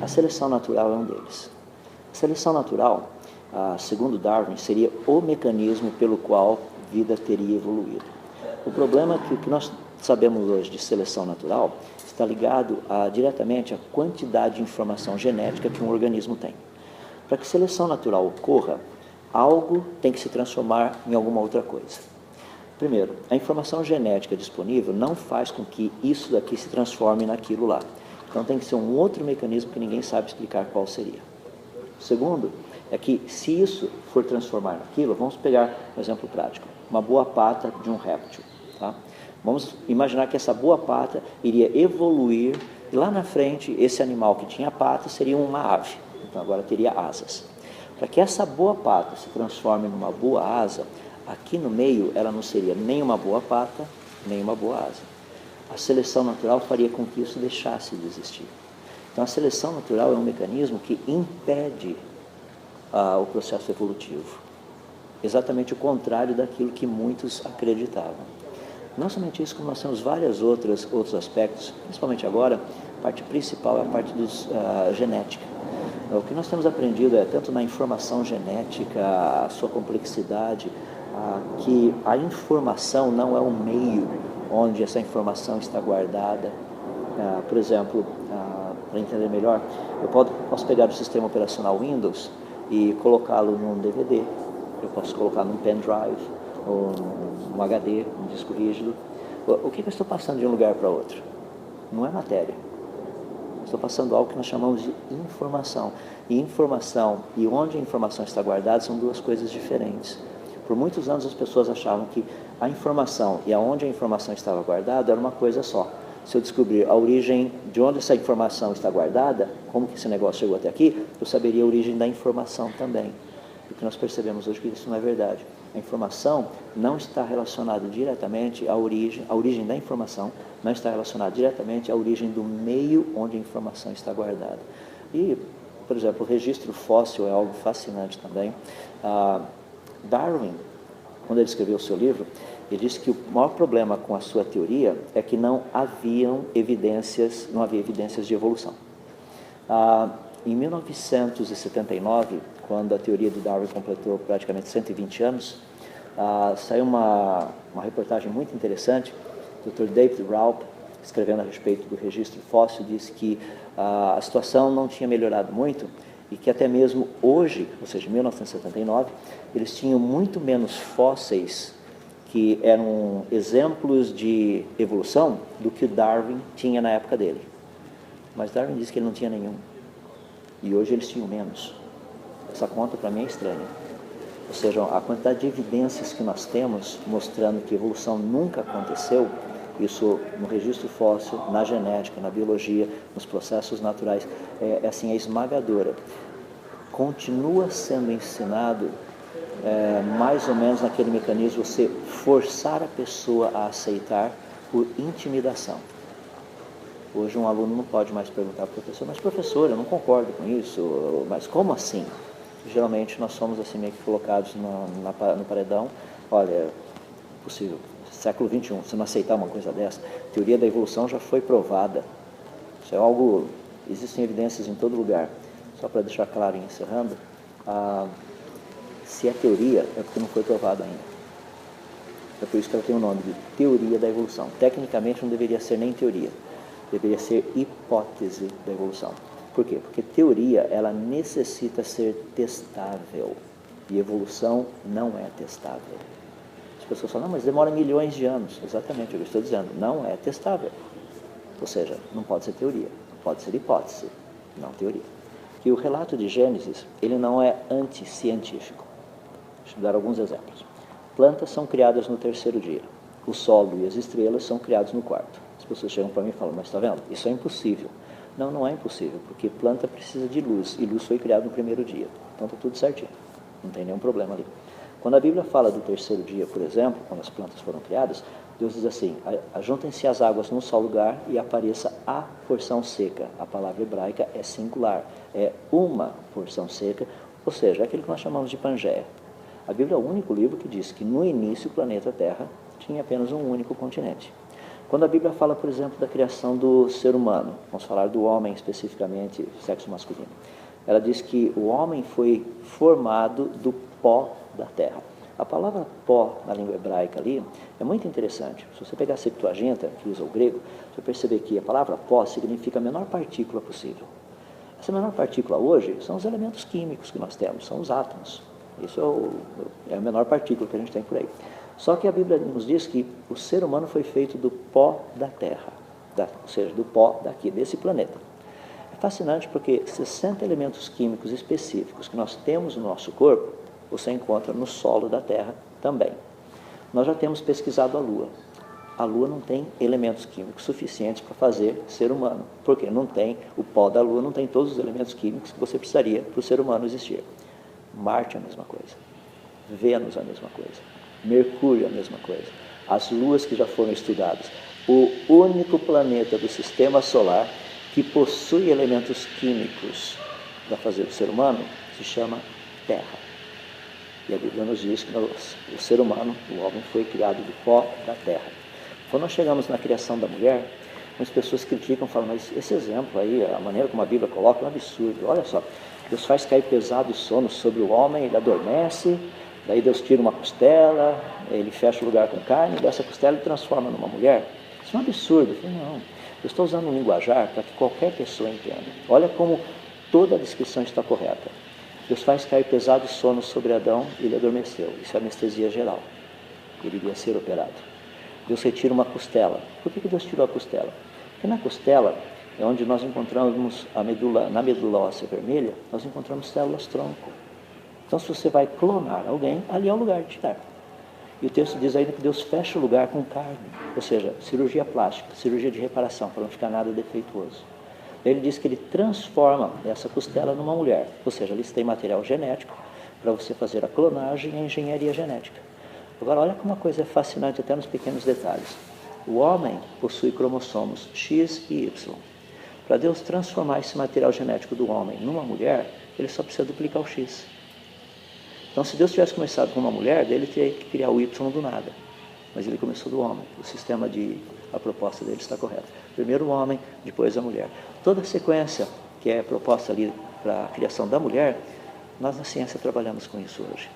A seleção natural é um deles. A seleção natural, segundo Darwin, seria o mecanismo pelo qual a vida teria evoluído. O problema é que o que nós sabemos hoje de seleção natural está ligado diretamente à quantidade de informação genética que um organismo tem. Para que seleção natural ocorra, algo tem que se transformar em alguma outra coisa. Primeiro, a informação genética disponível não faz com que isso daqui se transforme naquilo lá. Então tem que ser um outro mecanismo que ninguém sabe explicar qual seria. Segundo, é que se isso for transformar naquilo, vamos pegar um exemplo prático, uma boa pata de um réptil. Tá? Vamos imaginar que essa boa pata iria evoluir e lá na frente esse animal que tinha pata seria uma ave, então agora teria asas. Para que essa boa pata se transforme numa boa asa, aqui no meio ela não seria nem uma boa pata, nem uma boa asa. A seleção natural faria com que isso deixasse de existir. Então a seleção natural é um mecanismo que impede o processo evolutivo. Exatamente o contrário daquilo que muitos acreditavam. Não somente isso, como nós temos vários outros aspectos, principalmente agora, a parte principal é a parte genética. O que nós temos aprendido tanto na informação genética, a sua complexidade, que a informação não é o meio onde essa informação está guardada. Por exemplo, para entender melhor, eu posso pegar o sistema operacional Windows e colocá-lo num DVD, eu posso colocar num pendrive, ou num HD, num disco rígido. O que eu estou passando de um lugar para outro? Não é matéria. Estou passando algo que nós chamamos de informação. E informação e onde a informação está guardada são duas coisas diferentes. Por muitos anos as pessoas achavam que a informação e aonde a informação estava guardada era uma coisa só. Se eu descobrir a origem de onde essa informação está guardada, como que esse negócio chegou até aqui, eu saberia a origem da informação também. O que nós percebemos hoje é que isso não é verdade. A informação não está relacionada diretamente à origem da informação, não está relacionada diretamente à origem do meio onde a informação está guardada. E, por exemplo, o registro fóssil é algo fascinante também. Darwin, quando ele escreveu o seu livro, ele disse que o maior problema com a sua teoria é que não havia evidências de evolução. Em 1979, quando a teoria de Darwin completou praticamente 120 anos, saiu uma reportagem muito interessante. O Dr. David Raup, escrevendo a respeito do registro fóssil, disse que a situação não tinha melhorado muito e que até mesmo hoje, ou seja, em 1979, eles tinham muito menos fósseis que eram exemplos de evolução do que o Darwin tinha na época dele. Mas Darwin disse que ele não tinha nenhum. E hoje eles tinham menos. Essa conta para mim é estranha. Ou seja, a quantidade de evidências que nós temos mostrando que evolução nunca aconteceu, isso no registro fóssil, na genética, na biologia, nos processos naturais, é esmagadora. Continua sendo ensinado mais ou menos naquele mecanismo, você forçar a pessoa a aceitar por intimidação. Hoje um aluno não pode mais perguntar ao professor, mas professor, eu não concordo com isso, mas como assim? Geralmente nós somos assim meio que colocados no paredão. Olha, é possível, século XXI, você não aceitar uma coisa dessa, a teoria da evolução já foi provada. Isso é algo, existem evidências em todo lugar. Só para deixar claro e encerrando, se é teoria, é porque não foi provado ainda. É por isso que ela tem o nome de teoria da evolução. Tecnicamente não deveria ser nem teoria, deveria ser hipótese da evolução. Por quê? Porque teoria, ela necessita ser testável, e evolução não é testável. As pessoas falam, não, mas demora milhões de anos. Exatamente o que eu estou dizendo, não é testável. Ou seja, não pode ser teoria, pode ser hipótese, não teoria. E o relato de Gênesis, ele não é anticientífico. Deixa eu dar alguns exemplos. Plantas são criadas no terceiro dia. O solo e as estrelas são criados no quarto. As pessoas chegam para mim e falam, mas está vendo? Isso é impossível. Não, não é impossível, porque planta precisa de luz, e luz foi criada no primeiro dia. Então está tudo certinho, não tem nenhum problema ali. Quando a Bíblia fala do terceiro dia, por exemplo, quando as plantas foram criadas, Deus diz assim, ajuntem-se as águas num só lugar e apareça a porção seca. A palavra hebraica é singular, é uma porção seca, ou seja, é aquilo que nós chamamos de Pangeia. A Bíblia é o único livro que diz que no início o planeta Terra tinha apenas um único continente. Quando a Bíblia fala, por exemplo, da criação do ser humano, vamos falar do homem especificamente, sexo masculino, ela diz que o homem foi formado do pó da terra. A palavra pó, na língua hebraica ali, é muito interessante. Se você pegar a Septuaginta, que usa o grego, você vai perceber que a palavra pó significa a menor partícula possível. Essa menor partícula hoje são os elementos químicos que nós temos, são os átomos. Isso é a menor partícula que a gente tem por aí. Só que a Bíblia nos diz que o ser humano foi feito do pó da terra, ou seja, do pó daqui, desse planeta. É fascinante porque 60 elementos químicos específicos que nós temos no nosso corpo, você encontra no solo da Terra também. Nós já temos pesquisado a Lua. A Lua não tem elementos químicos suficientes para fazer ser humano, porque não tem, o pó da Lua não tem todos os elementos químicos que você precisaria para o ser humano existir. Marte é a mesma coisa, Vênus é a mesma coisa, Mercúrio é a mesma coisa. As luas que já foram estudadas, o único planeta do sistema solar que possui elementos químicos para fazer o ser humano se chama Terra. E a Bíblia nos diz que o ser humano, o homem, foi criado do pó da terra. Quando nós chegamos na criação da mulher, as pessoas criticam, falam, mas esse exemplo aí, a maneira como a Bíblia coloca, é um absurdo. Olha só, Deus faz cair pesado sono sobre o homem, ele adormece, daí Deus tira uma costela, ele fecha o lugar com carne, dessa costela ele transforma numa mulher. Isso é um absurdo. Eu falei, não, eu estou usando um linguajar para que qualquer pessoa entenda. Olha como toda a descrição está correta. Deus faz cair pesado sono sobre Adão e ele adormeceu. Isso é anestesia geral. Ele iria ser operado. Deus retira uma costela. Por que Deus tirou a costela? Porque na costela é onde nós encontramos a medula, na medula óssea vermelha, nós encontramos células-tronco. Então, se você vai clonar alguém, ali é o lugar de tirar. E o texto diz ainda que Deus fecha o lugar com carne, ou seja, cirurgia plástica, cirurgia de reparação, para não ficar nada defeituoso. Ele diz que ele transforma essa costela numa mulher, ou seja, ali tem material genético para você fazer a clonagem e a engenharia genética. Agora, olha como uma coisa é fascinante até nos pequenos detalhes. O homem possui cromossomos X e Y. Para Deus transformar esse material genético do homem numa mulher, ele só precisa duplicar o X. Então, se Deus tivesse começado com uma mulher, ele teria que criar o Y do nada. Mas ele começou do homem. A proposta dele está correta. Primeiro o homem, depois a mulher. Toda a sequência que é proposta ali para a criação da mulher, nós na ciência trabalhamos com isso hoje.